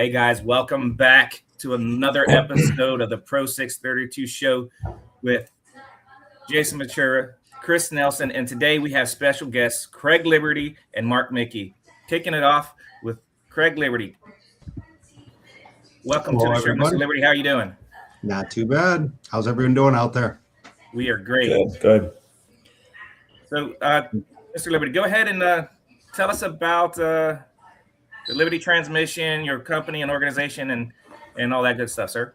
Hey guys, welcome back to another episode of the Pro 632 show with Jason Matura, Chris Nelson, and today we have special guests Craig Liberty and Micke. Kicking it off with Craig Liberty. Welcome to the show, Mr. Liberty. How are you doing? Not too bad. How's everyone doing out there? We are great. Good. So, Mr. Liberty, go ahead and tell us about the Liberty Transmission, your company and organization, and all that good stuff, sir.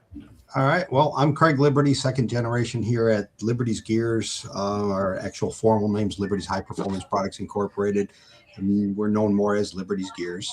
All right. Well, I'm Craig Liberty, second generation here at Liberty's Gears. Our actual formal name's Liberty's High Performance Products Incorporated. And we're known more as Liberty's Gears.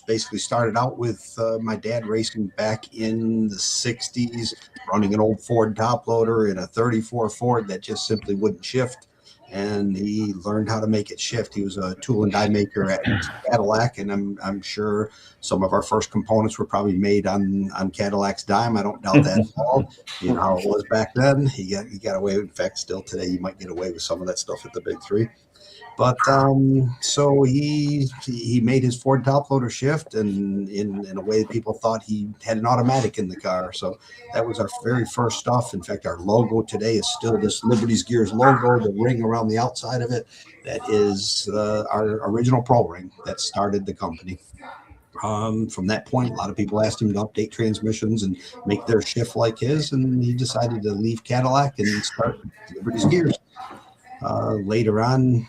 Basically started out with my dad racing back in the 60s, running an old Ford top loader in a 34 Ford that just simply wouldn't shift. And he learned how to make it shift. He was a tool and die maker at Cadillac, and I'm sure some of our first components were probably made on Cadillac's dime. I don't doubt that at all. You know how it was back then. He got away with, in fact, still today, you might get away with some of that stuff at the Big Three. But so he made his Ford top loader shift, and in a way that people thought he had an automatic in the car. So that was our very first stuff. In fact, our logo today is still this Liberty's Gears logo, the ring around the outside of it. That is our original pro ring that started the company. From that point, a lot of people asked him to update transmissions and make their shift like his, and he decided to leave Cadillac and start Liberty's Gears. Later on,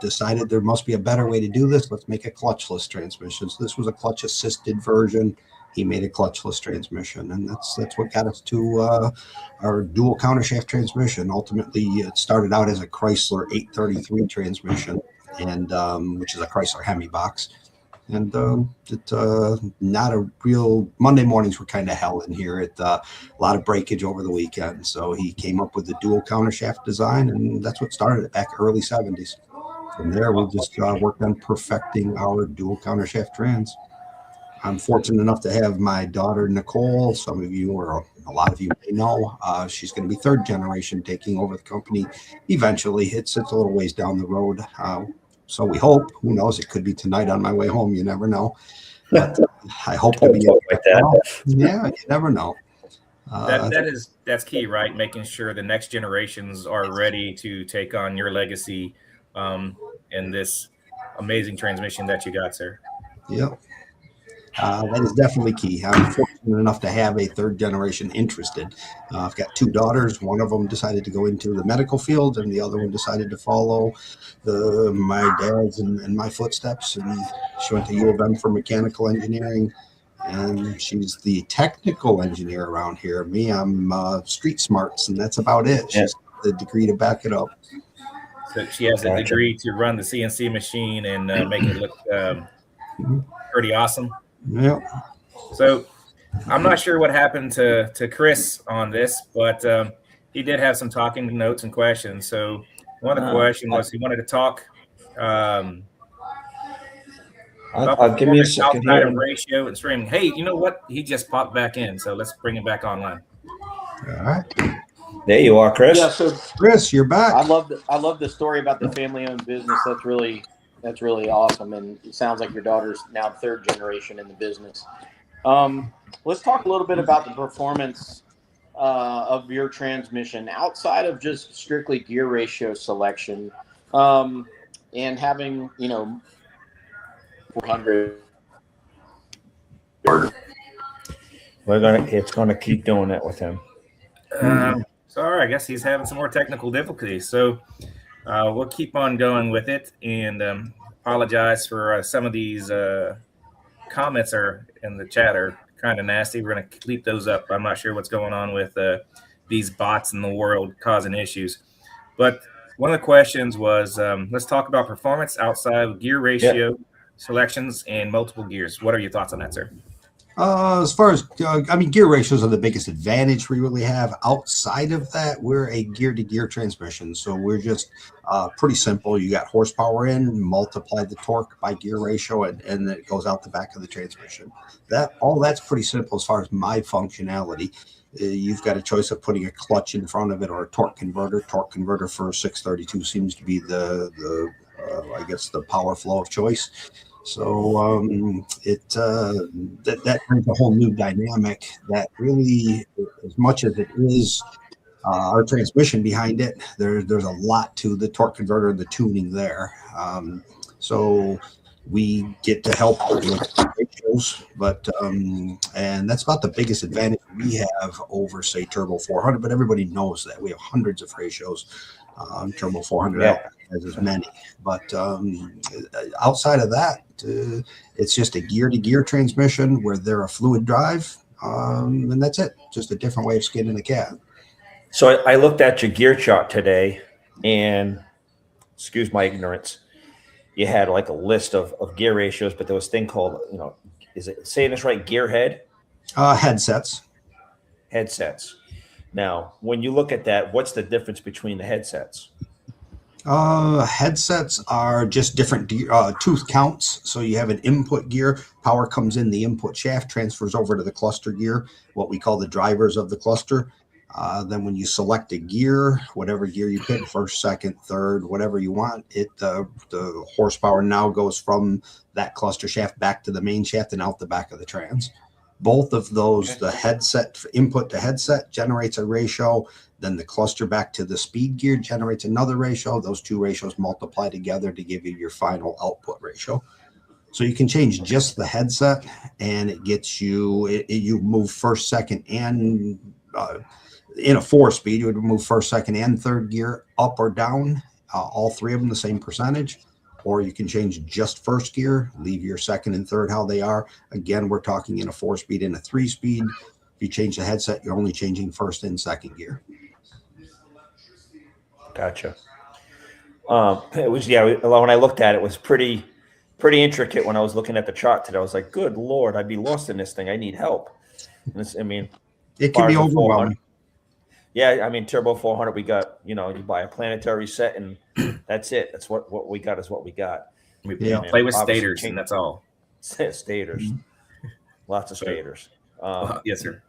decided there must be a better way to do this. Let's make a clutchless transmission. So this was a clutch-assisted version. He made a clutchless transmission, and that's what got us to our dual countershaft transmission. Ultimately, it started out as a Chrysler 833 transmission, and which is a Chrysler Hemi box. And not a real Monday mornings were kind of hell in here. A lot of breakage over the weekend. So he came up with the dual countershaft design, and that's what started it back early 70s. From there, we just worked on perfecting our dual countershaft trans. I'm fortunate enough to have my daughter, Nicole. Some of you, or a lot of you may know, she's going to be third generation taking over the company eventually. It's a little ways down the road. So we hope. Who knows? It could be tonight on my way home. You never know. But I hope to be like that. Yeah, you never know. That's key, right? Making sure the next generations are ready to take on your legacy in this amazing transmission that you got, sir. Yep. That is definitely key. I'm fortunate enough to have a third generation interested. I've got two daughters. One of them decided to go into the medical field, and the other one decided to follow my dad's and my footsteps. And she went to U of M for mechanical engineering, and she's the technical engineer around here. Me, I'm street smarts, and that's about it. She's got the degree to back it up. So she has a degree to run the CNC machine and make it look pretty awesome. Yeah. So I'm not sure what happened to Chris on this, but he did have some talking notes and questions. So one of the questions was he wanted to talk I'll give me a second outside of ratio and streaming. Hey, you know what? He just popped back in, so let's bring him back online. All right. There you are, Chris. Yeah, so Chris, you're back. I love the story about the family-owned business. That's really awesome, and it sounds like your daughter's now third generation in the business. Let's talk a little bit about the performance of your transmission outside of just strictly gear ratio selection, and having 400. It's gonna keep doing that with him. Sorry, I guess he's having some more technical difficulties. So we'll keep on going with it, and apologize for some of these comments are in the chat are kind of nasty. We're going to keep those up. I'm not sure what's going on with these bots in the world causing issues. But one of the questions was, let's talk about performance outside of gear ratio selections and multiple gears. What are your thoughts on that, sir? As far as, gear ratios are the biggest advantage we really have. Outside of that, we're a gear-to-gear transmission. So we're just pretty simple. You got horsepower in, multiply the torque by gear ratio, and it goes out the back of the transmission. That's pretty simple as far as my functionality. You've got a choice of putting a clutch in front of it or a torque converter. Torque converter for 632 seems to be the power flow of choice. So that brings a whole new dynamic that really, as much as it is our transmission behind it, there's a lot to the torque converter and the tuning there. So we get to help with ratios, but and that's about the biggest advantage we have over, say, Turbo 400. But everybody knows that we have hundreds of ratios. Turbo 400 has as many, but outside of that, it's just a gear-to-gear transmission where they're a fluid drive, and that's it. Just a different way of skinning the cat. So I looked at your gear chart today, and excuse my ignorance, you had like a list of gear ratios, but there was a thing called, is it saying this right? Gearhead? Headsets. Headsets. Now, when you look at that, what's the difference between the headsets? Headsets are just different tooth counts. So you have an input gear, power comes in, the input shaft transfers over to the cluster gear, what we call the drivers of the cluster. Then when you select a gear, whatever gear you pick, first, second, third, whatever you want, the horsepower now goes from that cluster shaft back to the main shaft and out the back of the trans. Both of those, the headset input to headset generates a ratio. Then the cluster back to the speed gear generates another ratio. Those two ratios multiply together to give you your final output ratio. So you can change just the headset, and it gets you, you move first, second, and in a 4-speed, you would move first, second, and third gear up or down, all three of them the same percentage. Or you can change just first gear, leave your second and third how they are. Again, we're talking in a 4-speed and a 3-speed. If you change the headset, you're only changing first and second gear. Gotcha. It was, when I looked at it, it was pretty intricate. When I was looking at the chart today, I was like, good Lord, I'd be lost in this thing. I need help. It can be overwhelming. Yeah, Turbo 400, we got, you buy a planetary set and that's it. That's what we got is what we got. We play with stators, and that's all. Stators. Mm-hmm. Lots of stators. Yes, sir.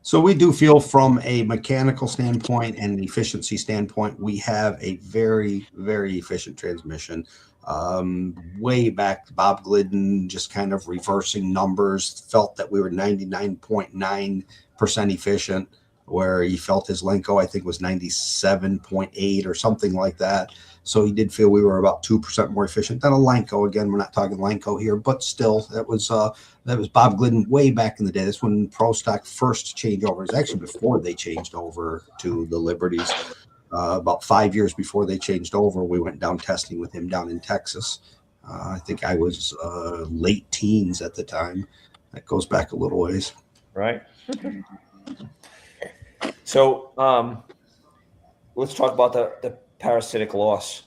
So we do feel from a mechanical standpoint and an efficiency standpoint, we have a very, very efficient transmission. Way back, Bob Glidden just kind of reversing numbers, felt that we were 99.9% efficient, where he felt his Lenko, I think, was 97.8 or something like that. So he did feel we were about 2% more efficient than a Lenko. Again, we're not talking Lenko here, but still, that was Bob Glidden way back in the day. That's when Pro Stock first changed over. It was actually before they changed over to the Liberties. About 5 years before they changed over, we went down testing with him down in Texas. I think I was late teens at the time. That goes back a little ways. Right. So let's talk about the parasitic loss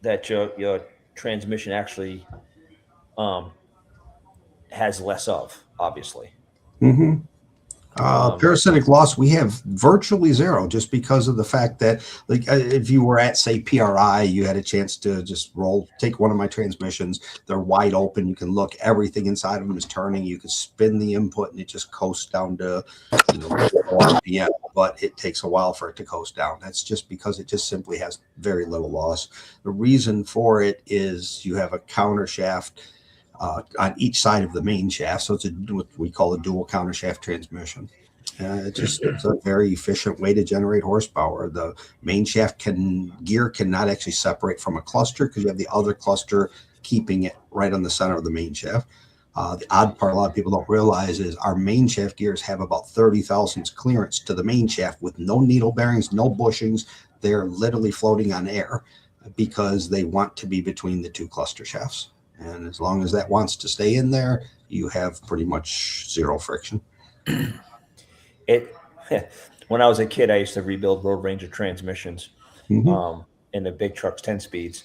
that your transmission actually has less of, obviously. Mm-hmm. Parasitic loss, we have virtually zero, just because of the fact that, like, if you were at, say, PRI, you had a chance to just take one of my transmissions. They're wide open. You can look, everything inside of them is turning. You can spin the input and it just coasts down to, 4 RPM, but it takes a while for it to coast down. That's just because it just simply has very little loss. The reason for it is you have a counter shaft on each side of the main shaft, so it's what we call a dual counter shaft transmission. It's a very efficient way to generate horsepower. The main shaft gear cannot actually separate from a cluster because you have the other cluster keeping it right on the center of the main shaft. The odd part a lot of people don't realize is our main shaft gears have about 30 thousandths clearance to the main shaft with no needle bearings, no bushings. They're literally floating on air because they want to be between the two cluster shafts. And as long as that wants to stay in there, you have pretty much zero friction. When I was a kid, I used to rebuild Road Ranger transmissions in the big trucks, 10 speeds.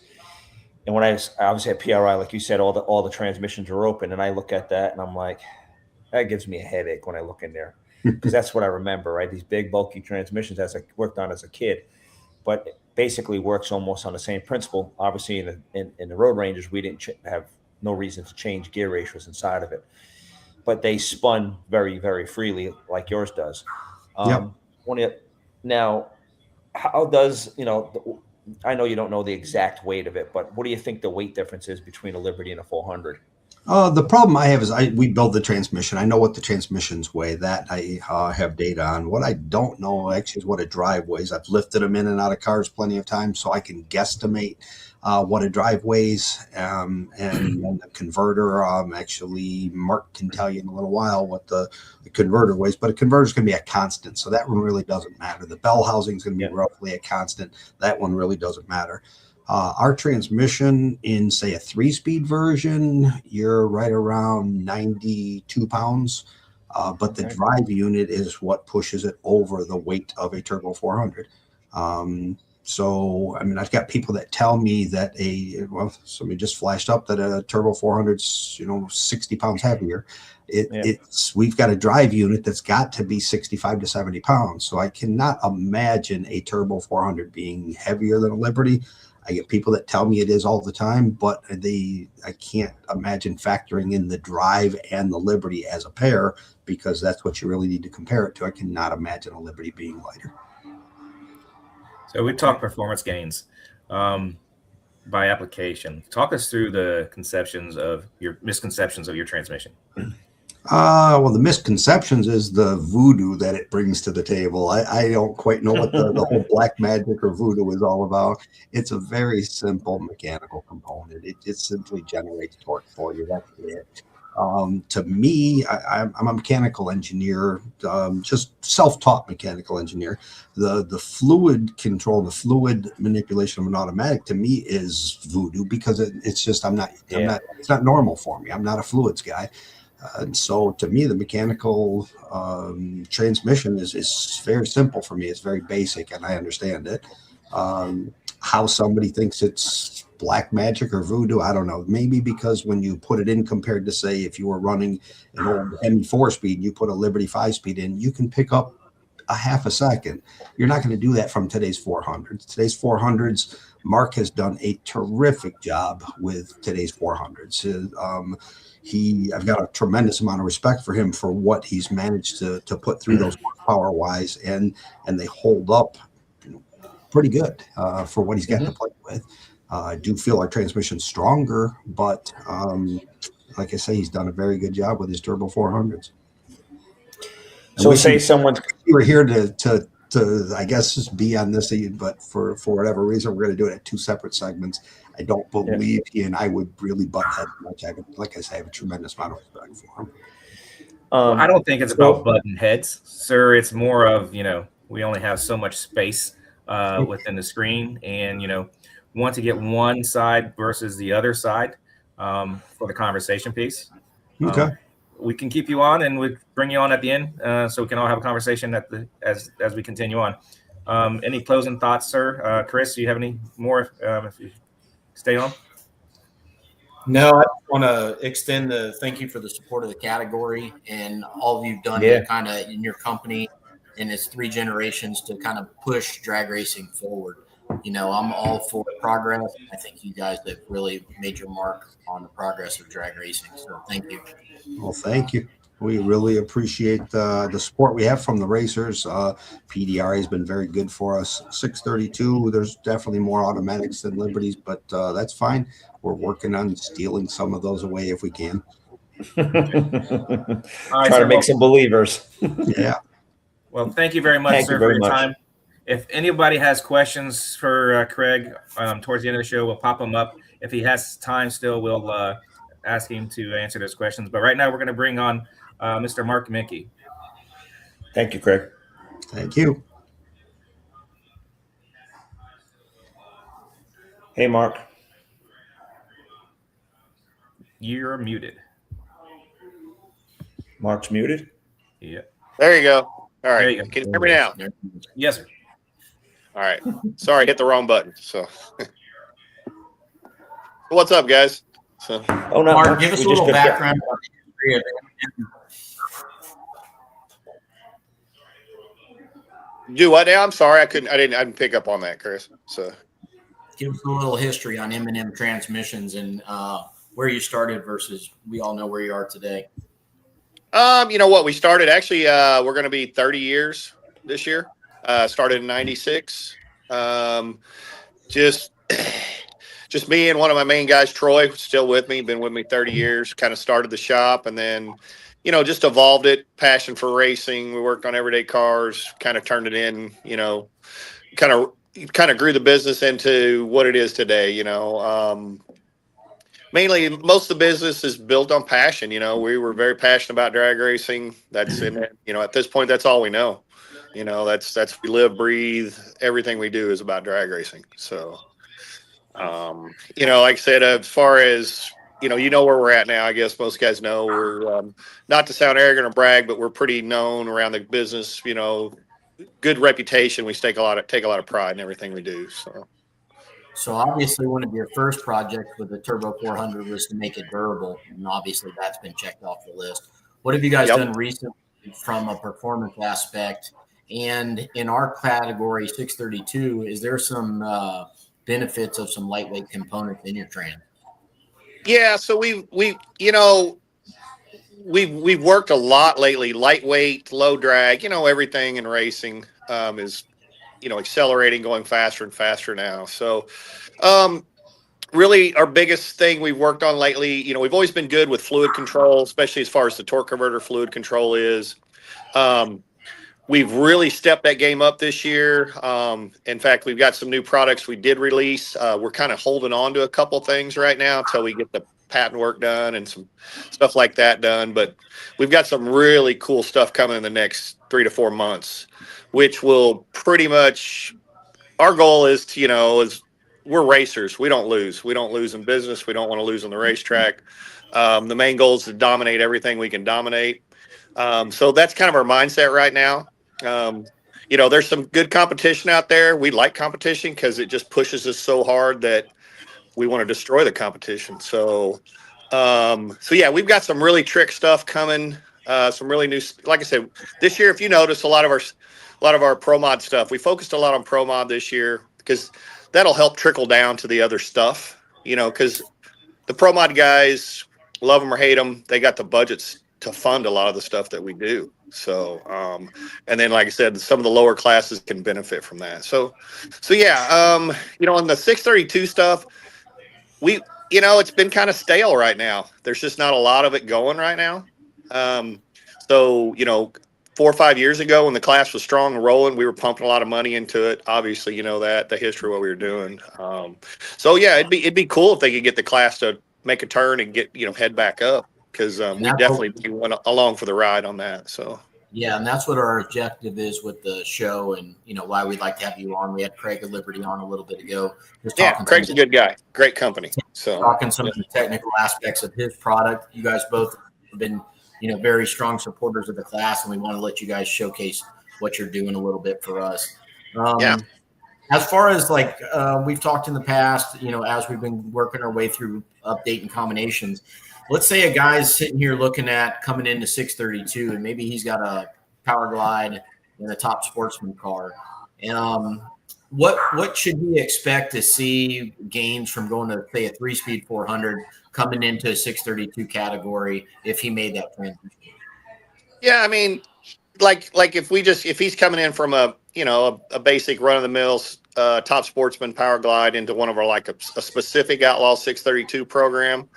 And when I was at PRI, like you said, all the transmissions were open, and I look at that and I'm like, that gives me a headache when I look in there, because that's what I remember, right? These big bulky transmissions as I worked on as a kid, but basically works almost on the same principle. Obviously, in the Road Rangers, we didn't have no reason to change gear ratios inside of it, but they spun very, very freely, like yours does. Yep. Now, how does I know you don't know the exact weight of it, but what do you think the weight difference is between a Liberty and a 400? The problem I have is we build the transmission. I know what the transmissions weigh. That I have data on. What I don't know actually is what a drive weighs. I've lifted them in and out of cars plenty of times, so I can guesstimate what a drive weighs. And the converter, actually, Mark can tell you in a little while what the converter weighs. But a converter is going to be a constant, so that one really doesn't matter. The bell housing is going to be roughly a constant. That one really doesn't matter. Our transmission in, say, a 3-speed version, you're right around 92 pounds. But the drive unit is what pushes it over the weight of a Turbo 400. So, I mean, I've got people that tell me that somebody just flashed up that a Turbo 400's, 60 pounds heavier. We've got a drive unit that's got to be 65 to 70 pounds. So I cannot imagine a Turbo 400 being heavier than a Liberty. I get people that tell me it is all the time, but I can't imagine factoring in the drive and the Liberty as a pair, because that's what you really need to compare it to. I cannot imagine a Liberty being lighter. So we talk performance gains by application. Talk us through the misconceptions of your transmission. Well, the misconceptions is the voodoo that it brings to the table. I don't quite know what the whole black magic or voodoo is all about. It's a very simple mechanical component. It just simply generates torque for you. That's it. To me, I'm a mechanical engineer, just self-taught mechanical engineer. The fluid control, the fluid manipulation of an automatic, to me is voodoo, because it's just it's not normal for me. I'm not a fluids guy. And so to me, the mechanical transmission is very simple for me. It's very basic, and I understand it. How somebody thinks it's black magic or voodoo, I don't know. Maybe because when you put it in compared to, say, if you were running an old M4 speed and you put a Liberty 5-speed in, you can pick up a half a second. You're not going to do that from today's 400s. Today's 400s, Mark has done a terrific job with today's 400s. I've got a tremendous amount of respect for him for what he's managed to put through those power wise, and they hold up pretty good for what he's got to play with. I do feel our transmission's stronger, but like I say, he's done a very good job with his Turbo 400s. So say someone's you were here to I guess just be on this, but for whatever reason, we're going to do it at 2 separate segments. I don't believe he and I would really butt heads much. Like I say, I have a tremendous amount of respect for him. I don't think it's about button heads, sir. It's more of, we only have so much space within the screen, and, want to get one side versus the other side for the conversation piece. Okay. We can keep you on, and we bring you on at the end, so we can all have a conversation as we continue on. Any closing thoughts, sir? Chris, do you have any more? If you stay on. No, I want to extend the thank you for the support of the category and all you've done to kind of in your company and its 3 generations to kind of push drag racing forward. I'm all for progress. I think you guys have really made your mark on the progress of drag racing. So thank you. Well, thank you. We really appreciate the support we have from the racers. PDR has been very good for us. 632, there's definitely more automatics than Liberties, but that's fine. We're working on stealing some of those away if we can. Try to make some believers. Yeah. Well, thank you very much, sir, for your time. If anybody has questions for Craig towards the end of the show, we'll pop them up. If he has time still, we'll ask him to answer those questions. But right now, we're going to bring on Mr. Mark Micke. Thank you, Craig. Thank you. Hey, Mark. You're muted. Mark's muted? Yeah. There you go. All right. There you go. Can you hear me now? Yes, sir. All right. Sorry, hit the wrong button. So, what's up, guys? So, Mark, give us a little background about the history of M&M. do what now? I'm sorry, I didn't pick up on that, Chris. So, give us a little history on M&M transmissions and where you started versus we all know where you are today. you know what? We started actually. We're going to be 30 years this year. Started in '96. just just me and one of my main guys, Troy, still with me, been with me 30 years, kind of started the shop and then, just evolved it, passion for racing. We worked on everyday cars, kind of turned it in, kind of grew the business into what it is today, mainly most of the business is built on passion. We were very passionate about drag racing. That's in it. At this point, that's all we know. That's we live, breathe. Everything we do is about drag racing. So, like I said, as far as where we're at now. I guess most guys know we're not to sound arrogant or brag, but we're pretty known around the business. Good reputation. We take a lot of pride in everything we do. So obviously, one of your first projects with the Turbo 400 was to make it durable, and obviously that's been checked off the list. What have you guys done recently from a performance aspect? And in our category, 632, is there some benefits of some lightweight components in your trans? Yeah, so we've worked a lot lately. Lightweight, low drag. Everything in racing is accelerating, going faster and faster now. So, really, our biggest thing we've worked on lately, we've always been good with fluid control, especially as far as the torque converter fluid control is. We've really stepped that game up this year. In fact, we've got some new products we did release. We're kind of holding on to a couple things right now until we get the patent work done and some stuff like that done. But we've got some really cool stuff coming in the next 3 to 4 months, which will pretty much, our goal is to, we're racers. We don't lose. We don't lose in business. We don't want to lose on the racetrack. The main goal is to dominate everything we can dominate. So that's kind of our mindset right now. There's some good competition out there. We like competition because it just pushes us so hard that we want to destroy the competition. So yeah, we've got some really trick stuff coming. Some really new, like I said, this year, if you notice, a lot of our pro mod stuff, we focused a lot on pro mod this year because that'll help trickle down to the other stuff, because the pro mod guys, love them or hate them, they got the budgets to fund a lot of the stuff that we do. So, and then, like I said, some of the lower classes can benefit from that. So yeah, on the 632 stuff, it's been kind of stale right now. There's just not a lot of it going right now. So, 4 or 5 years ago when the class was strong and rolling, we were pumping a lot of money into it. Obviously, that the history of what we were doing. So yeah, it'd be cool if they could get the class to make a turn and get, head back up. Because we definitely went along for the ride on that. So yeah, and that's what our objective is with the show, and why we'd like to have you on. We had Crag at Liberty on a little bit ago. Craig's a good guy, great company. So talking some of the technical aspects of his product. You guys both have been very strong supporters of the class, and we want to let you guys showcase what you're doing a little bit for us. As far as we've talked in the past, as we've been working our way through updating combinations. Let's say a guy's sitting here looking at coming into 632, and maybe he's got a Power Glide and a Top Sportsman car. And what should he expect to see gains from going to, say, a 3-speed 400 coming into a 632 category if he made that transition? Yeah, I mean, like if he's coming in from a basic run of the mill Top Sportsman Power Glide into one of our a specific Outlaw 632 program.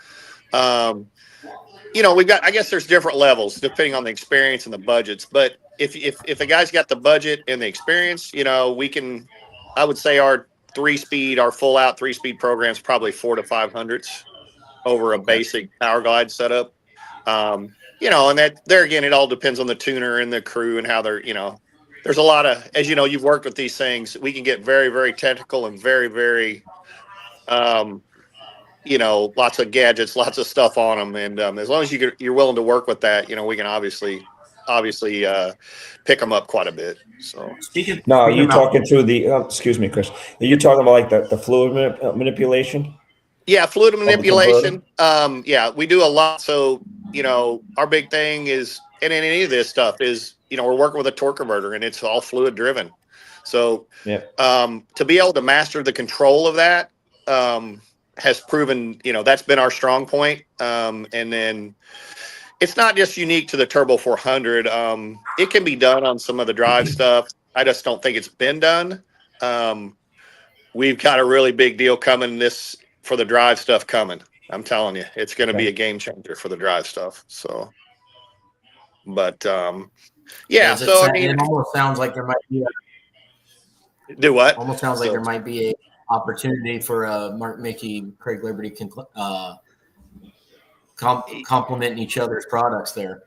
We've got, I guess there's different levels depending on the experience and the budgets, but if a guy's got the budget and the experience, I would say our full out 3-speed program is probably 400 to 500s over a basic Power Glide setup. And that there again, it all depends on the tuner and the crew and how they're, there's a lot of, as you've worked with these things, we can get very, very technical and very, very, lots of gadgets, lots of stuff on them. And as long as you're willing to work with that, we can obviously pick them up quite a bit. So are you talking through the, excuse me, Chris, are you talking about the fluid manipulation? Yeah. Fluid manipulation. Yeah, we do a lot. So, our big thing is, and in any of this stuff is, we're working with a torque converter and it's all fluid driven. So, to be able to master the control of that, has proven, that's been our strong point. And then it's not just unique to the Turbo 400. It can be done on some of the drive stuff. I just don't think it's been done. we've got a really big deal coming for the drive stuff coming. I'm telling you, it's going to be a game changer for the drive stuff. So, but yeah. So I mean, it almost sounds like there might be do what? Almost sounds like there might be a opportunity for Mark, Micke, Craig Liberty complementing each other's products there.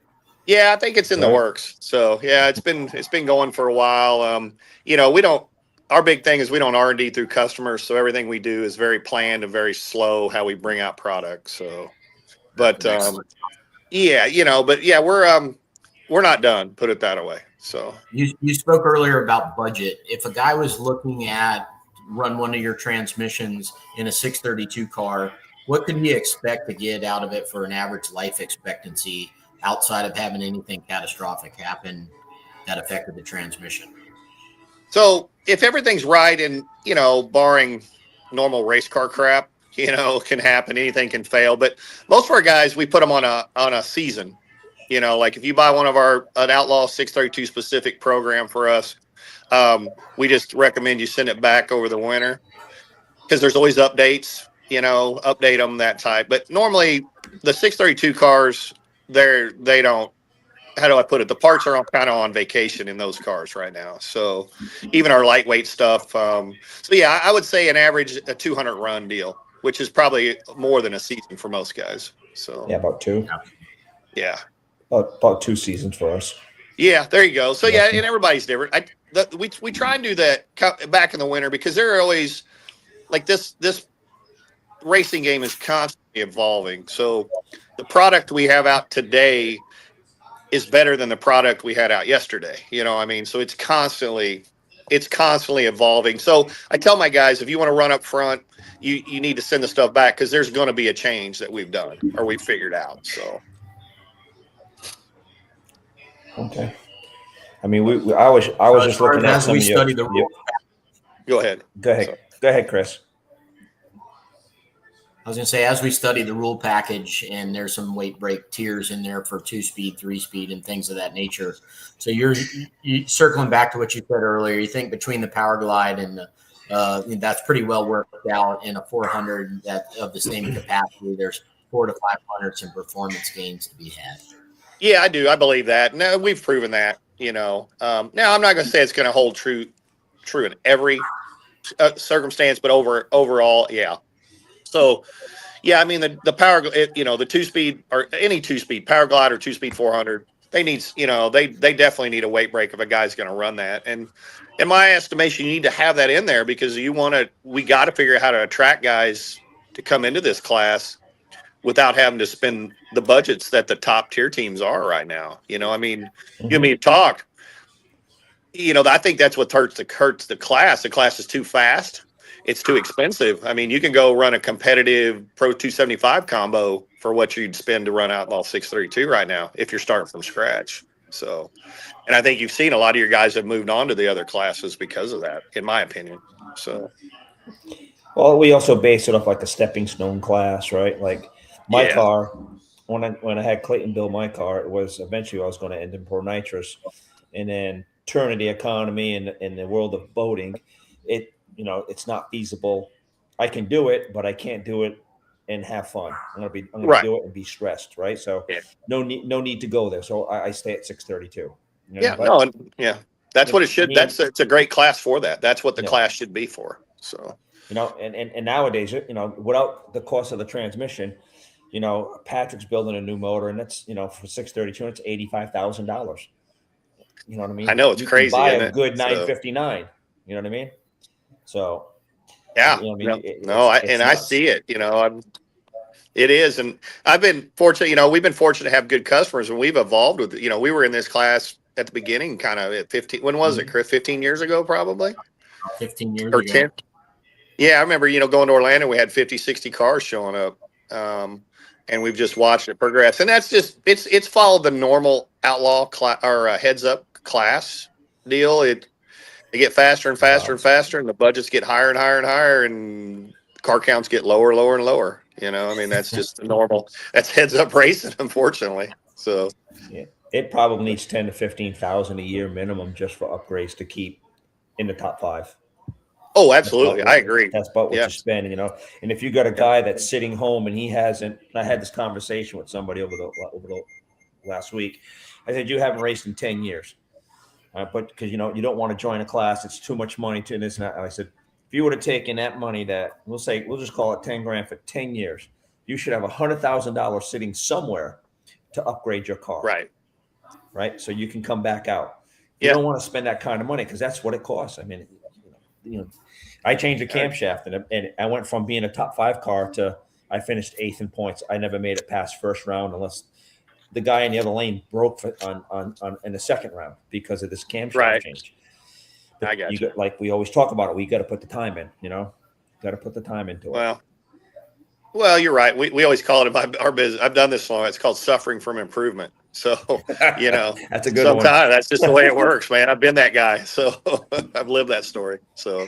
Yeah, I think it's in the works. So yeah, it's been going for a while. You know, our big thing is we don't R&D through customers, so everything we do is very planned and very slow how we bring out products. So, but yeah, you know, but yeah, we're not done. Put it that way. So you spoke earlier about budget. If a guy was looking at run one of your transmissions in a 632 car, what could he expect to get out of it for an average life expectancy outside of having anything catastrophic happen that affected the transmission? So if everything's right and, you know, barring normal race car crap, you know, can happen, anything can fail. But most of our guys, we put them on a season. You know, like if you buy one of an Outlaw 632 specific program for us, we just recommend you send it back over the winter because there's always updates, you know, update them, that type. But normally the 632 cars, they don't, how do I put it? The parts are kind of on vacation in those cars right now. So even our lightweight stuff. So yeah, I would say an average, a 200 run deal, which is probably more than a season for most guys. So yeah, about 2. Yeah. About 2 seasons for us. Yeah, there you go. So yeah, and everybody's different. We try and do that back in the winter because they're always like this racing game is constantly evolving. So the product we have out today is better than the product we had out yesterday. You know, I mean, so it's constantly evolving. So I tell my guys, if you want to run up front, you need to send the stuff back because there's going to be a change that we've done or we've figured out. So. Okay. I mean, I was just looking at as we study the rules. Go ahead. Go ahead, Chris. I was going to say, as we study the rule package, and there's some weight break tiers in there for 2-speed, 3-speed, and things of that nature. So you're circling back to what you said earlier. You think between the Power Glide and that's pretty well worked out in a 400 of the same capacity. There's 400 to 500 some performance gains to be had. Yeah, I do. I believe that. No, we've proven that. You know, now I'm not going to say it's going to hold true in every circumstance, but overall, yeah. So, yeah, I mean the power, you know, the 2-speed or any 2-speed Power Glide or 2-speed 400, they need, you know, they definitely need a weight break if a guy's going to run that. And in my estimation, you need to have that in there because we got to figure out how to attract guys to come into this class without having to spend the budgets that the top tier teams are right now. You know, I mean, you and me talk, you know, I think that's what hurts the class. The class is too fast. It's too expensive. I mean, you can go run a competitive Pro 275 combo for what you'd spend to run Outlaw 632 right now if you're starting from scratch. So, and I think you've seen a lot of your guys have moved on to the other classes because of that, in my opinion. So, well, we also base it off like the stepping stone class, right? Like my car, when I had Clayton build my car, it was eventually I was going to end in Pro Nitrous, and then turning the economy in the world of boating, you know, it's not feasible. I can do it, but I can't do it and have fun. I'm gonna do it and be stressed, right? So no need to go there. So I stay at 632. You know, that's what it should. It's a great class for that. That's what the class should be for. So, you know, and nowadays, you know, without the cost of the transmission, you know, Patrick's building a new motor, and that's, you know, for 632, it's $85,000. You know what I mean? I know, it's crazy. Buy a good 959. You know what I mean? So yeah, you know, I mean, I see it. You know, it is, and I've been fortunate. You know, we've been fortunate to have good customers, and we've evolved with. You know, we were in this class at the beginning, kind of at 15. When was it, Chris? 15 years ago, probably. 15 years or ago. 10. Yeah, I remember. You know, going to Orlando, we had 50, 60 cars showing up, and we've just watched it progress. And that's just it's followed the normal Outlaw or heads up class deal. They get faster and faster and faster, and the budgets get higher and higher and higher, and car counts get lower, lower and lower. You know, I mean, that's just normal. That's heads up racing, unfortunately. So, yeah, it probably needs 10 to 15,000 a year minimum just for upgrades to keep in the top 5. Oh, absolutely. I agree. That's about what Yeah. you spend, you know. And if you got a guy that's sitting home and he hasn't, I had this conversation with somebody over the last week. I said, you haven't raced in 10 years. But because, you know, you don't want to join a class. It's too much money to this. And I said, if you would have taken that money that we'll just call it 10 grand for 10 years, you should have $100,000 sitting somewhere to upgrade your car. Right. Right. So you can come back out. Yeah. You don't want to spend that kind of money because that's what it costs. I mean, you know, I changed the camshaft and I went from being a top 5 car to I finished 8th in points. I never made it past first round unless the guy in the other lane broke on in the second round because of this camshaft change. But I got you. Like we always talk about it. We got to put the time in, you know, got to put the time into it. Well, you're right. We always call it in our business. I've done this long. It's called suffering from improvement. So, you know, that's a good sometimes one. That's just the way it works, man. I've been that guy. So I've lived that story. So,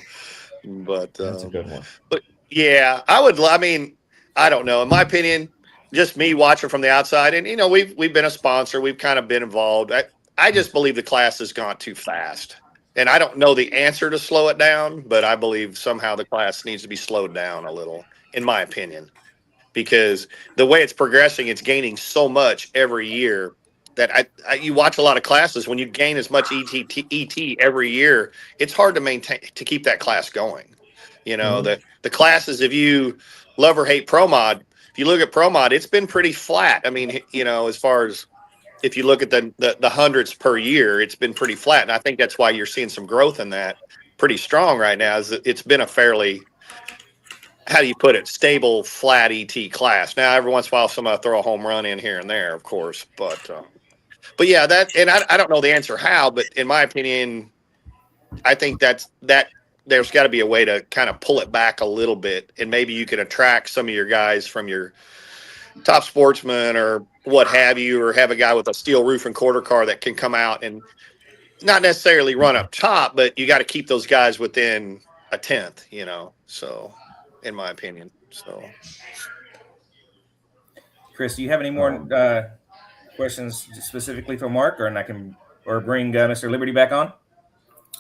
but that's a good one. But yeah, I mean, I don't know. In my opinion, just me watching from the outside, and you know, we've been a sponsor. We've kind of been involved. I just believe the class has gone too fast. And I don't know the answer to slow it down, but I believe somehow the class needs to be slowed down a little, in my opinion, because the way it's progressing, it's gaining so much every year that you watch a lot of classes. When you gain as much ET every year, it's hard to keep that class going. You know, the classes, if you love or hate Pro Mod, if you look at Pro Mod, it's been pretty flat. I mean, you know, as far as if you look at the hundreds per year, it's been pretty flat. And I think that's why you're seeing some growth in that pretty strong right now. Is it's been a fairly, how do you put it, stable, flat ET class. Now, every once in a while, somebody throw a home run in here and there, of course. But yeah, and I don't know the answer how, but in my opinion, I think that there's got to be a way to kind of pull it back a little bit. And maybe you can attract some of your guys from your top sportsman or what have you, or have a guy with a steel roof and quarter car that can come out and not necessarily run up top, but you got to keep those guys within a 10th, you know, so in my opinion. So Chris, do you have any more questions specifically for Mark, or bring Mr. Liberty back on?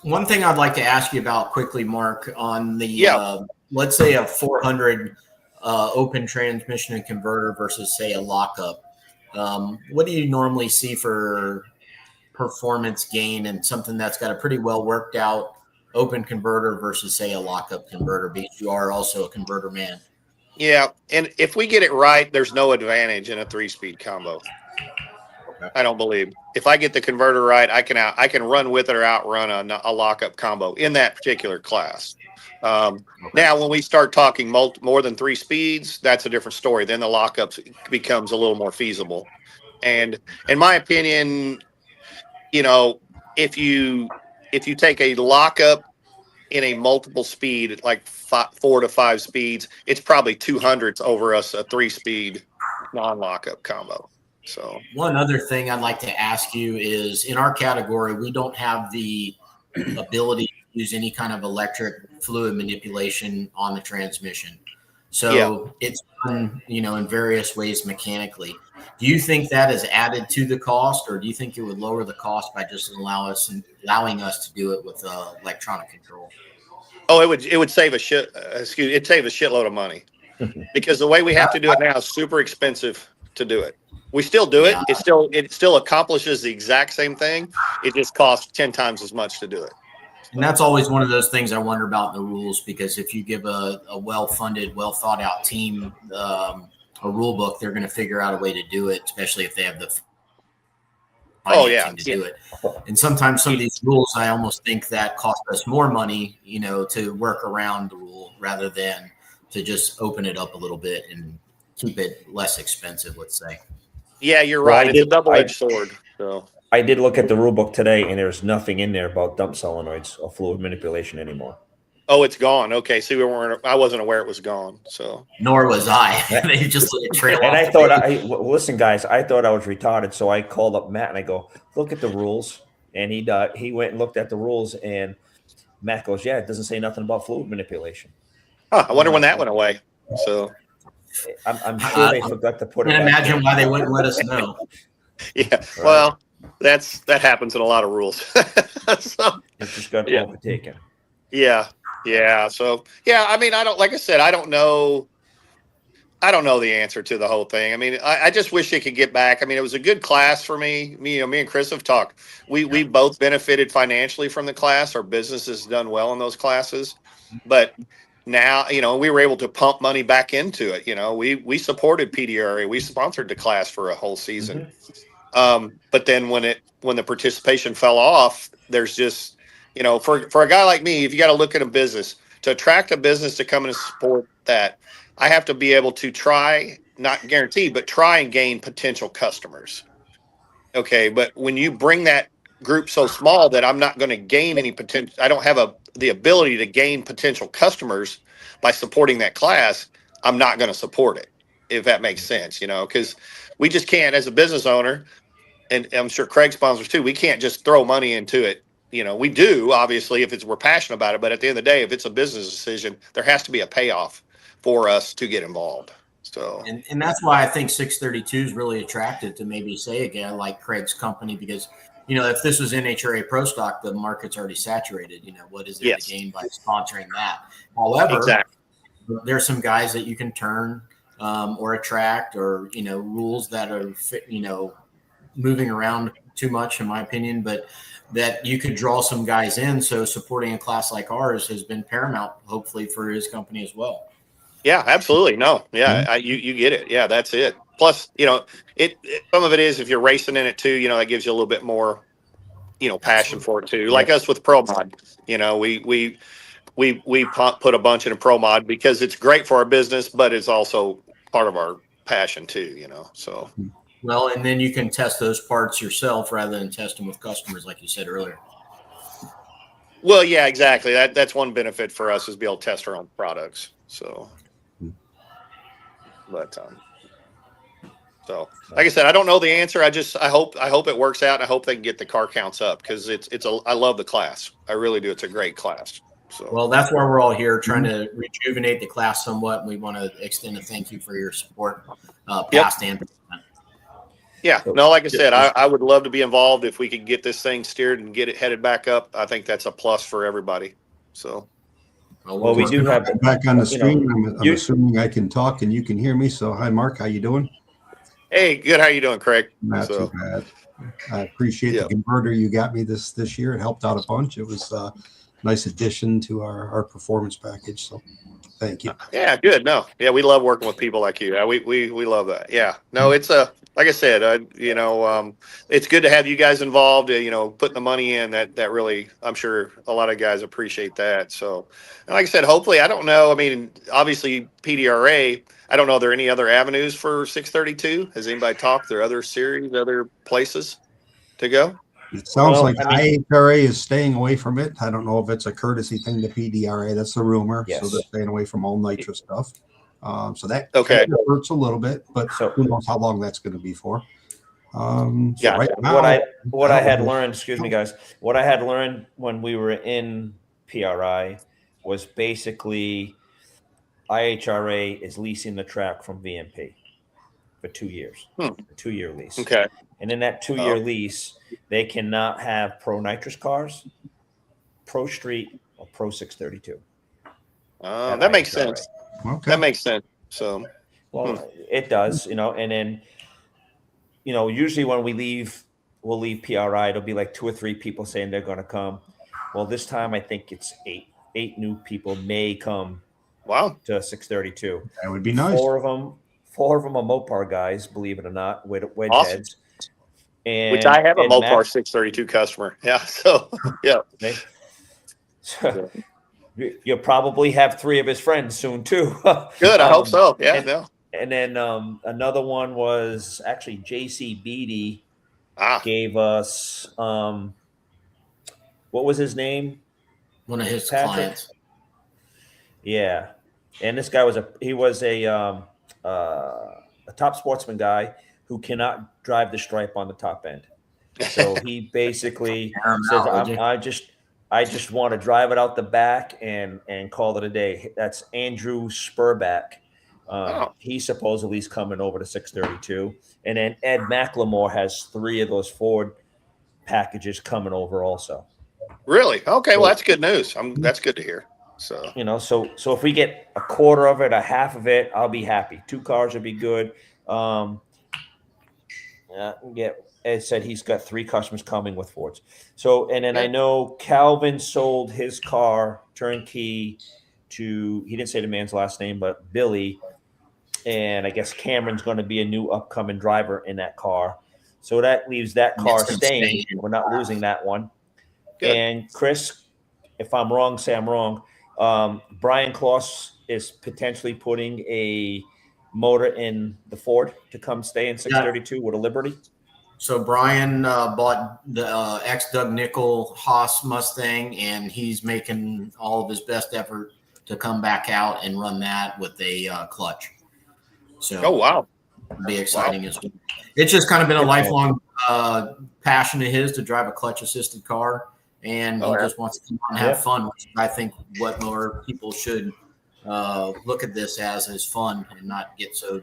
One thing I'd like to ask you about quickly, Mark, on the let's say a 400 open transmission and converter versus, say, a lockup. What do you normally see for performance gain and something that's got a pretty well worked out open converter versus, say, a lockup converter, because you are also a converter man? Yeah, and if we get it right, there's no advantage in a 3-speed combo. Okay. I don't believe. If I get the converter right, I can run with it or outrun a lockup combo in that particular class. Now, when we start talking more than 3 speeds, that's a different story. Then the lockups becomes a little more feasible. And in my opinion, you know, if you take a lockup in a multiple speed, like 4 to 5 speeds, it's probably 200s over us a 3-speed non-lockup combo. So one other thing I'd like to ask you is, in our category, we don't have the ability to use any kind of electric fluid manipulation on the transmission. So it's done, you know, in various ways mechanically. Do you think that is added to the cost, or do you think it would lower the cost by just allowing us to do it with electronic control? Oh, it would save it'd save a shitload of money, because the way we have to do it now is super expensive to do it. We still do it. It still accomplishes the exact same thing. It just costs 10 times as much to do it. And that's always one of those things I wonder about in the rules, because if you give a well-funded, well-thought-out team a rule book, they're going to figure out a way to do it, especially if they have the financing to do it. And sometimes some of these rules, I almost think that cost us more money, you know, to work around the rule rather than to just open it up a little bit and keep it less expensive, let's say. Yeah, you're right. It's a double-edged sword. So I did look at the rule book today, and there's nothing in there about dump solenoids or fluid manipulation anymore. Oh, it's gone. Okay, see, I wasn't aware it was gone. So nor was I. They just let it trail. And I thought, listen, guys, I thought I was retarded, so I called up Matt and I go, look at the rules. And he went and looked at the rules, and Matt goes, yeah, it doesn't say nothing about fluid manipulation. Huh, I wonder when that went away. So I'm sure they forgot to put it. I can't imagine why they wouldn't let us know. Yeah, right. Well, that happens in a lot of rules. So, it's just got overtaken. Yeah. Yeah. So yeah, I mean, I don't, like I said, I don't know. I don't know the answer to the whole thing. I mean, I just wish it could get back. I mean, it was a good class for me. Me and Chris have talked. We both benefited financially from the class. Our business has done well in those classes, but now, we were able to pump money back into it. We supported PDRA. We sponsored the class for a whole season. But then when the participation fell off, there's just, for a guy like me, if you got to look at a business to attract a business to come and support that, I have to be able to try, not guarantee, but try and gain potential customers. Okay. But when you bring that group so small that I'm not going to gain any potential, I don't have the ability to gain potential customers by supporting that class, I'm not going to support it, if that makes sense, because we just can't, as a business owner, and I'm sure Craig sponsors too, we can't just throw money into it. We do, obviously, if we're passionate about it, but at the end of the day, if it's a business decision, there has to be a payoff for us to get involved. So, and that's why I think 632 is really attractive to maybe say a guy like Craig's company, because if this was NHRA Pro Stock, the market's already saturated. What is there yes, to gain by sponsoring that? However, exactly. There's some guys that you can turn or attract, or rules that are moving around too much, in my opinion, but that you could draw some guys in. So supporting a class like ours has been paramount, hopefully, for his company as well. Yeah, absolutely. No, yeah, you get it. Yeah, that's it. Plus, some of it is, if you're racing in it too, that gives you a little bit more, passion for it too. Like us with Pro Mod, we put a bunch in a Pro Mod because it's great for our business, but it's also part of our passion too. So. Well, and then you can test those parts yourself rather than test them with customers, like you said earlier. Well, yeah, exactly. That's one benefit for us, is be able to test our own products. So, but so like I said, I don't know the answer. I hope it works out. And I hope they can get the car counts up, because I love the class. I really do. It's a great class. So, well, that's why we're all here, trying to rejuvenate the class somewhat. And we want to extend a thank you for your support, past and present. Yeah, no, like I said, I would love to be involved if we could get this thing steered and get it headed back up. I think that's a plus for everybody. So, well, we do have back on the screen. I'm assuming I can talk and you can hear me. So, hi, Mark. How you doing? Hey, good. How you doing, Craig? Not too bad. I appreciate the converter you got me this year. It helped out a bunch. It was a nice addition to our performance package. So, thank you. Yeah, good. No, yeah, we love working with people like you. We love that. Yeah, no, it's like I said, it's good to have you guys involved. Putting the money in, that really, I'm sure a lot of guys appreciate that. So, and like I said, hopefully, I don't know. I mean, obviously PDRA. I don't know. Are there any other avenues for 632? Has anybody talked? There are other series, other places to go? It sounds like IHRA is staying away from it. I don't know if it's a courtesy thing to PDRA. That's the rumor. Yes. So they're staying away from all nitro stuff. So that okay. kind of hurts a little bit, but who knows how long that's going to be for. So right now, what I had learned, excuse me, guys, what I had learned when we were in PRI was basically IHRA is leasing the track from VMP for 2 years, a 2-year lease. Okay. And in that 2-year lease, they cannot have Pro Nitrous cars, Pro Street, or Pro 632. That makes sense. Okay. That makes sense. So, well, it does, and then, usually when we'll leave PRI, it'll be like 2 or 3 people saying they're going to come. Well, this time I think it's 8 new people may come. Wow. To 632. That would be nice. 4 of them are Mopar guys, believe it or not, with wedge heads. And which I have a Mopar 632 customer. Yeah. So, yeah. Okay. So, you'll probably have 3 of his friends soon too. Good. I hope so. Yeah. And then another one was actually JC Beatty gave us what was his name? One of his clients. Yeah. And this guy was a top sportsman guy who cannot drive the stripe on the top end. So he basically says, I just want to drive it out the back and call it a day. That's Andrew Spurback. He supposedly is coming over to 632. And then Ed McLemore has 3 of those Ford packages coming over also. Really? Okay. Well, that's good news. That's good to hear. So so if we get a quarter of it, a half of it, I'll be happy. 2 cars would be good. Ed said he's got 3 customers coming with Fords. So, and then I know Calvin sold his car turnkey to, he didn't say the man's last name, but Billy. And I guess Cameron's going to be a new upcoming driver in that car. So that leaves that car staying. We're not losing that one. Good. And Chris, if I'm wrong, say I'm wrong. Brian Kloss is potentially putting a motor in the Ford to come stay in 632 with a Liberty. So Brian bought the ex-Doug Nickel Haas Mustang, and he's making all of his best effort to come back out and run that with a clutch. So, oh wow, it'll be exciting as well. It's just kind of been a lifelong passion of his to drive a clutch-assisted car, and he just wants to come out and have fun. Which I think what more people should look at this as fun and not get so,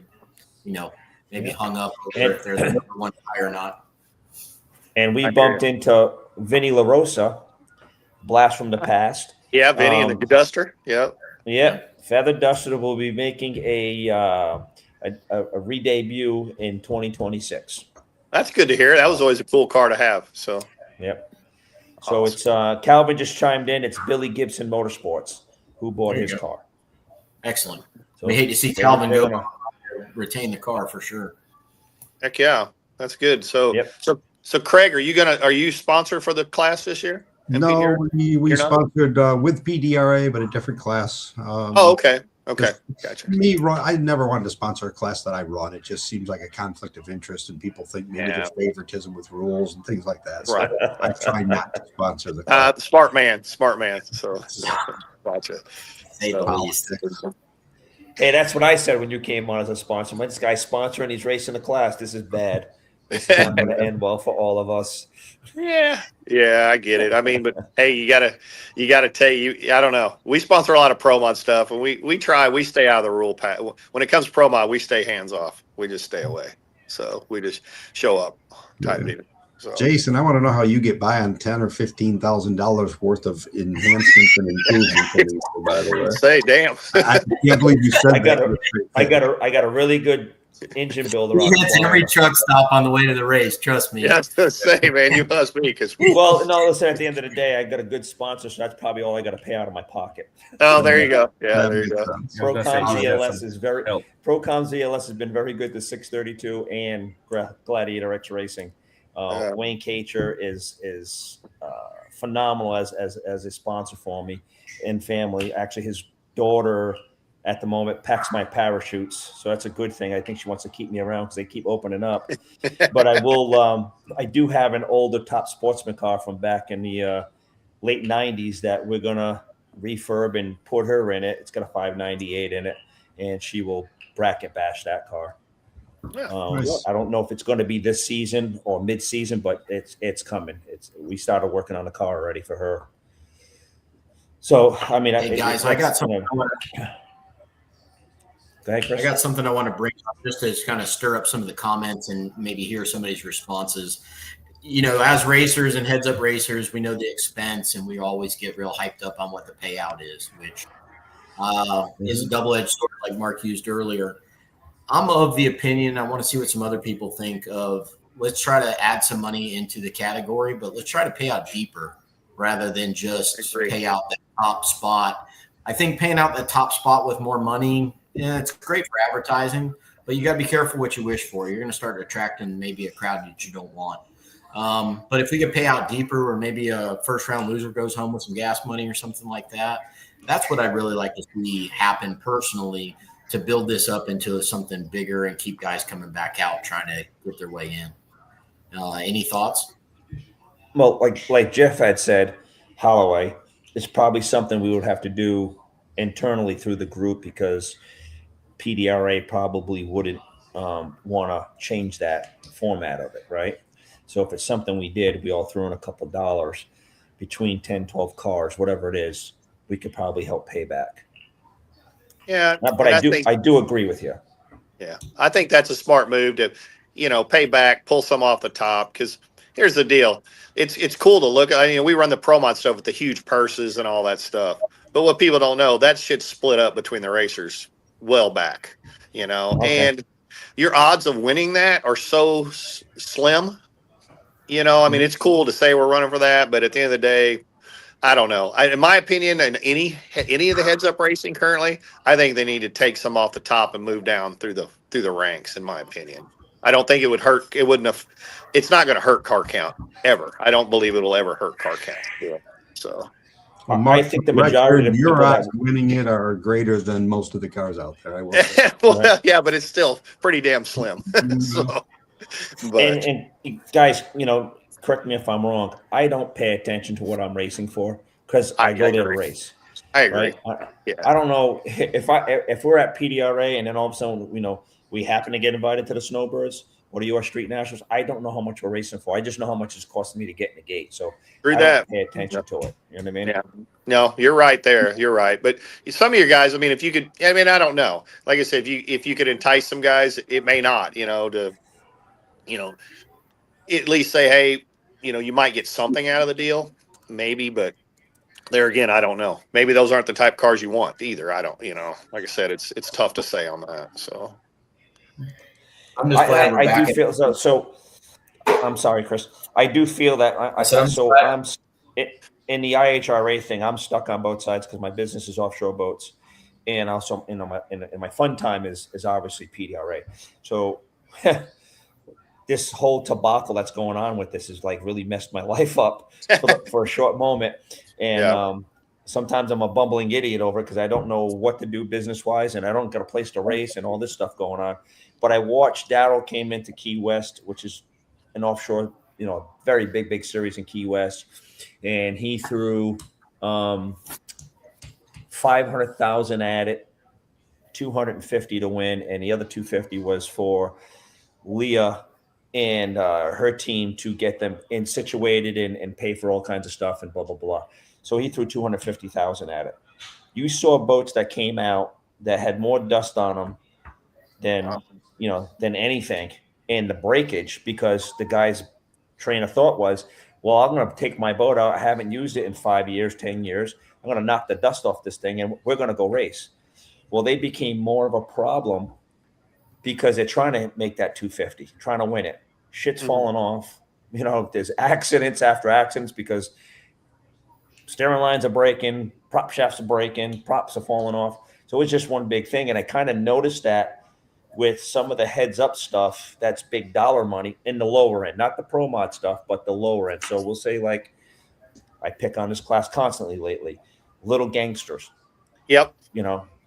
maybe hung up over if they're the number one guy or not. And we bumped into Vinny LaRosa, blast from the past. Yeah, Vinny and the Duster. Yeah. Yeah, Feather Duster will be making a re-debut in 2026. That's good to hear. That was always a cool car to have. So. Yep. So it's Calvin just chimed in. It's Billy Gibson Motorsports who bought his car. Excellent. So we hate to see Calvin go. Retain the car for sure. Heck yeah, that's good. So so Craig, are you sponsored for the class this year? No, we sponsored with PDRA, but a different class. Okay, gotcha. I never wanted to sponsor a class that I run. It just seems like a conflict of interest, and people think maybe there's favoritism with rules and things like that. So I try not to sponsor the class. Smart man. So gotcha. Hey, that's what I said when you came on as a sponsor. This guy's sponsoring, he's racing the class. This is bad. This is not going to end well for all of us. Yeah, I get it. I mean, but hey, you gotta I don't know. We sponsor a lot of pro mod stuff, and we stay out of the rule pack. When it comes to pro mod, we stay hands off. We just stay away. So we just show up. So. Jason, I want to know how you get by on $10,000 or $15,000 worth of enhancements and improvements. By the way, say, damn! I can't believe you said that. I got a really good engine builder. He hits every truck stop on the way to the race. Trust me. Yeah, I was gonna say, man, you must be because. Well, no, listen. At the end of the day, I got a good sponsor, so that's probably all I got to pay out of my pocket. Oh, there you go. Yeah, there you go. Procom ZLS has been very good to 632 and Gladiator X Racing. Wayne Kacher is phenomenal as a sponsor for me and family. Actually, his daughter at the moment packs my parachutes, so that's a good thing. I think she wants to keep me around because they keep opening up. But I will. I do have an older Top Sportsman car from back in the late '90s that we're gonna refurb and put her in it. It's got a 598 in it, and she will bracket bash that car. Nice. I don't know if it's going to be this season or mid-season, but it's coming. We started working on the car already for her. So I mean, hey guys, I got something. Go ahead, Chris. I got something I want to bring up just to kind of stir up some of the comments and maybe hear somebody's responses. As racers and heads-up racers, we know the expense, and we always get real hyped up on what the payout is, which is a double-edged sword, like Mark used earlier. I'm of the opinion, I want to see what some other people think of, let's try to add some money into the category, but let's try to pay out deeper rather than just pay out the top spot. I think paying out the top spot with more money, it's great for advertising, but you got to be careful what you wish for. You're going to start attracting maybe a crowd that you don't want. But if we could pay out deeper, or maybe a first-round loser goes home with some gas money or something like that, that's what I'd really like to see happen personally, to build this up into something bigger and keep guys coming back out trying to get their way in. Any thoughts? Well, like Jeff had said, Holloway, it's probably something we would have to do internally through the group, because PDRA probably wouldn't want to change that format of it, right? So if it's something we did, we all threw in a couple dollars between 10, 12 cars, whatever it is, we could probably help pay back. Yeah, but I do agree with you. Yeah, I think that's a smart move to, pay back, pull some off the top. Because here's the deal: it's cool to look at. We run the pro mod stuff with the huge purses and all that stuff, But what people don't know, that shit's split up between the racers well back, Okay. and your odds of winning that are so slim. I mean, it's cool to say we're running for that, but at the end of the day, I don't know. In my opinion, in any of the heads up racing currently, I think they need to take some off the top and move down through the ranks. In my opinion, I don't think it would hurt. It wouldn't have. It's not going to hurt car count ever. I don't believe it will ever hurt car count. So. Well, Mark, I think the for majority record, of your people odds that of winning it are greater than most of the cars out there. I will say. Well, yeah, but it's still pretty damn slim. So, but and guys, correct me if I'm wrong. I don't pay attention to what I'm racing for because I go there to agree. race. I agree. Right? Yeah. I don't know if we're at PDRA and then all of a sudden, we happen to get invited to the Snowbirds or the U.S. Street Nationals. I don't know how much we're racing for. I just know how much it's costing me to get in the gate. So Through I that, don't pay attention to it. You know what I mean? Yeah. No, you're right there. You're right. But some of your guys, I mean, if you could, I mean, I don't know. Like I said, if you could entice some guys, it may not, to, at least say, hey, you might get something out of the deal, maybe. But there again, I don't know. Maybe those aren't the type of cars you want either. I don't, like I said, it's tough to say on that. So I'm just glad we're I back do feel so. I'm sorry, Chris. I do feel that in the IHRA thing, I'm stuck on both sides because my business is offshore boats, and also my fun time is obviously PDRA. So this whole debacle that's going on with this has like really messed my life up for a short moment, and sometimes I'm a bumbling idiot over it because I don't know what to do business wise, and I don't got a place to race and all this stuff going on. But I watched Darrell came into Key West, which is an offshore, very big series in Key West, and he threw 500,000 at it, 250 to win, and the other 250 was for Leah and her team to get them situated and pay for all kinds of stuff and blah blah blah. So he threw 250,000 at it. You saw boats that came out that had more dust on them than anything, and the breakage, because the guy's train of thought was, well, I'm going to take my boat out. I haven't used it in 5 years, 10 years. I'm going to knock the dust off this thing and we're going to go race. Well, they became more of a problem because they're trying to make that 250, trying to win it. Shit's falling off. There's accidents after accidents because steering lines are breaking, prop shafts are breaking, props are falling off. So it's just one big thing. And I kind of noticed that with some of the heads up stuff, that's big dollar money in the lower end, not the pro mod stuff, but the lower end. So we'll say, like, I pick on this class constantly lately, little gangsters. Yep.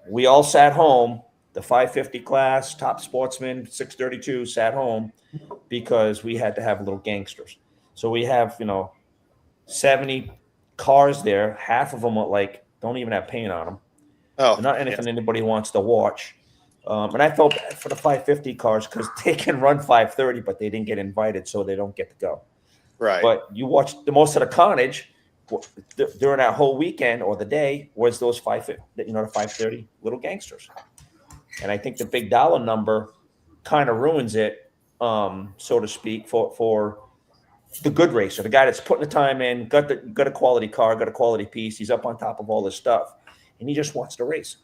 We all sat home, the 550 class, top sportsman, 632 sat home because we had to have little gangsters. So we have, 70 cars there. Half of them are don't even have paint on them. Oh, they're not anything anybody wants to watch. And I felt bad for the 550 cars because they can run 530, but they didn't get invited, so they don't get to go. Right. But you watch the most of the carnage during that whole weekend or the day was those 550, the 530 little gangsters. And I think the big dollar number kind of ruins it, so to speak, for the good racer, the guy that's putting the time in, got a quality car, got a quality piece. He's up on top of all this stuff, and he just wants to race.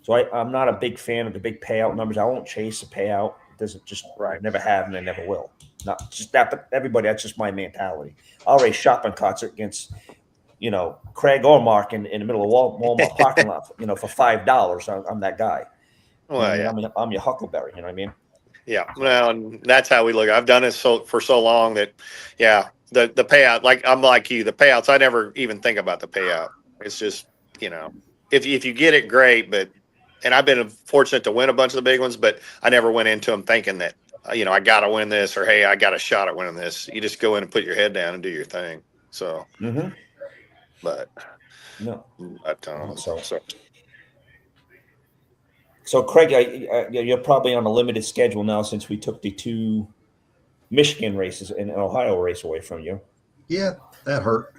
So I'm not a big fan of the big payout numbers. I won't chase a payout. It doesn't just right. Never have and I never will. Not just that, but everybody. That's just my mentality. I'll race shopping carts against, Crag or Mark in the middle of Walmart parking lot, for $5. I'm that guy. Well, yeah. I'm your Huckleberry. You know what I mean? Yeah. Well, and that's how we look. I've done it for so long that, the payout. Like I'm like you, the payouts. I never even think about the payout. It's just if you get it, great. And I've been fortunate to win a bunch of the big ones, but I never went into them thinking that, I got to win this or, hey, I got a shot at winning this. You just go in and put your head down and do your thing. So, but no, I don't know. So Craig, you're probably on a limited schedule now since we took the 2 Michigan races and an Ohio race away from you. Yeah, that hurt.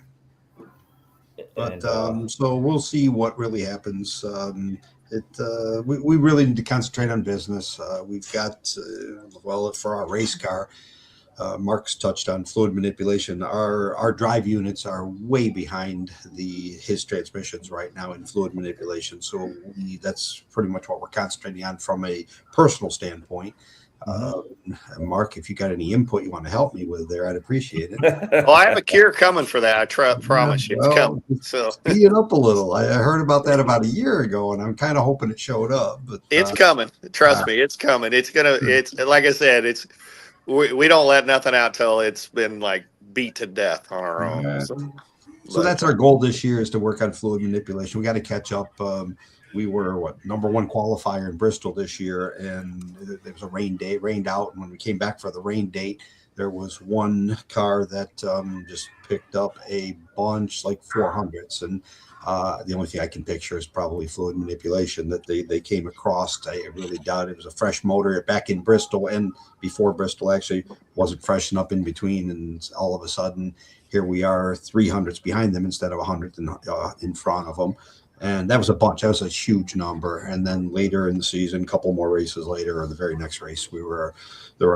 But so we'll see what really happens. We really need to concentrate on business. We've got for our race car, Mark's touched on fluid manipulation. Our drive units are way behind his transmissions right now in fluid manipulation. So that's pretty much what we're concentrating on from a personal standpoint. Mark, if you got any input you want to help me with there, I'd appreciate it. Well, I have a cure coming for that. I promise you, it's coming. So speed it up a little. I heard about that about a year ago, and I'm kind of hoping it showed up. But it's coming. Trust me, it's coming. It's gonna. It's like I said. It's we don't let nothing out till it's been like beat to death on our own. So that's our goal this year, is to work on fluid manipulation. We got to catch up. We were number one qualifier in Bristol this year, and there was a rain day. It rained out, and when we came back for the rain date, there was one car that just picked up a bunch, like 400s, and the only thing I can picture is probably fluid manipulation that they came across. I really doubt it was a fresh motor back in Bristol, and before Bristol actually wasn't freshened up in between, and all of a sudden here we are 300s behind them instead of 100 in front of them. And that was a bunch. That was a huge number. And then later in the season, a couple more races later, or the very next race, there were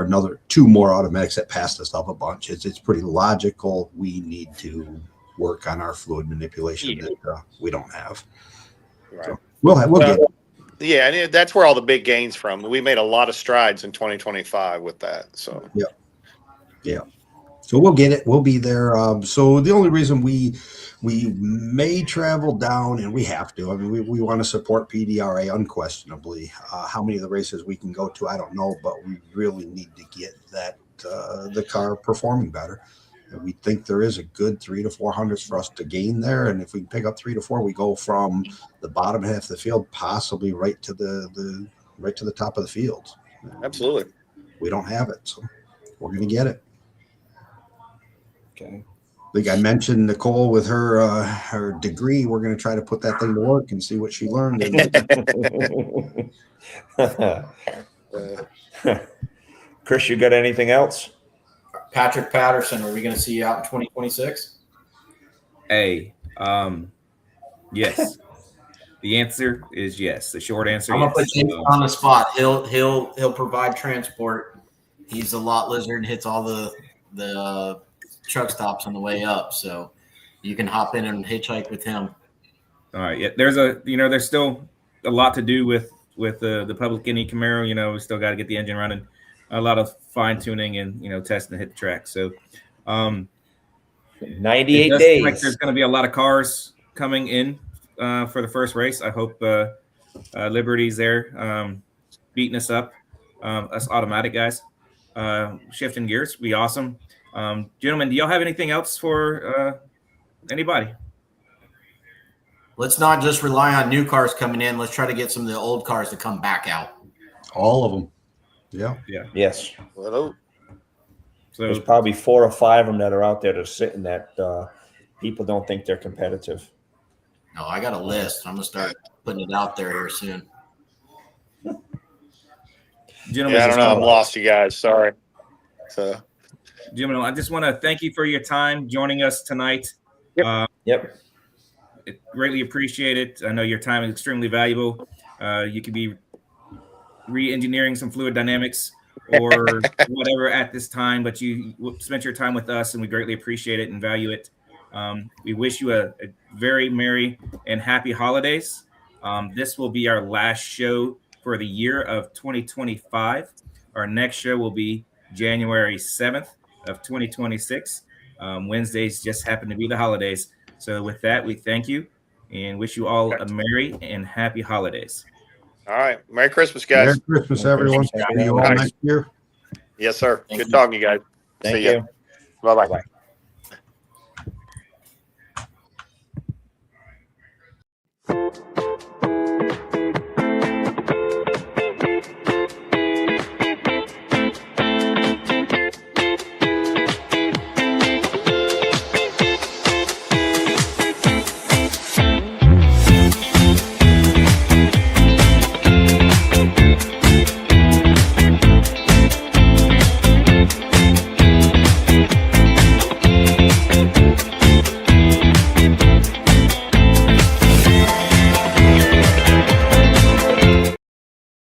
another 2 more automatics that passed us up a bunch. It's pretty logical. We need to work on our fluid manipulation that we don't have. Right. So we'll get it. Yeah, and that's where all the big gains from. We made a lot of strides in 2025 with that. So yeah. So we'll get it. We'll be there. So the only reason we may travel down, and we have to, I mean, we want to support PDRA unquestionably. How many of the races we can go to, I don't know, but we really need to get the car performing better. And we think there is a good 300 to 400s for us to gain there. And if we can pick up 3 to 4, we go from the bottom half of the field, possibly right to the top of the field. Absolutely. We don't have it, so we're going to get it. Okay. I think I mentioned Nicole with her degree. We're going to try to put that thing to work and see what she learned. Chris, you got anything else? Patrick Patterson, are we going to see you out in 2026? Hey, yes. The answer is yes. The short answer. I'm yes. gonna put James on the spot. He'll provide transport. He's a lot lizard and hits all the truck stops on the way up, so you can hop in and hitchhike with him. All right. Yeah. There's still a lot to do with the Public Guinea Camaro. We still got to get the engine running. A lot of fine tuning and testing to hit the track. So 98 days. Like there's going to be a lot of cars coming in for the first race. I hope Liberty's there beating us up, us automatic guys. Shifting gears be awesome. Gentlemen, do y'all have anything else for anybody? Let's not just rely on new cars coming in. Let's try to get some of the old cars to come back out. All of them. Yeah. Yes. Hello. So there's probably 4 or 5 of them that are out there that are sitting that people don't think they're competitive. No, I got a list. I'm gonna start putting it out there here soon. Gentlemen, I don't know. I'm lost, you guys. Sorry. So, gentlemen, I just want to thank you for your time joining us tonight. Yep. Greatly appreciate it. I know your time is extremely valuable. You could be re-engineering some fluid dynamics or whatever at this time, but you spent your time with us, and we greatly appreciate it and value it. We wish you a very merry and happy holidays. This will be our last show for the year of 2025. Our next show will be January 7th of 2026. Wednesdays just happen to be the holidays. So with that, we thank you and wish you all a merry and happy holidays. all right. Merry Christmas, guys. Merry Christmas, everyone. See you all next year. Yes, sir. Thank Good you. talking to you guys. Thank See you. ya. Bye-bye. Bye.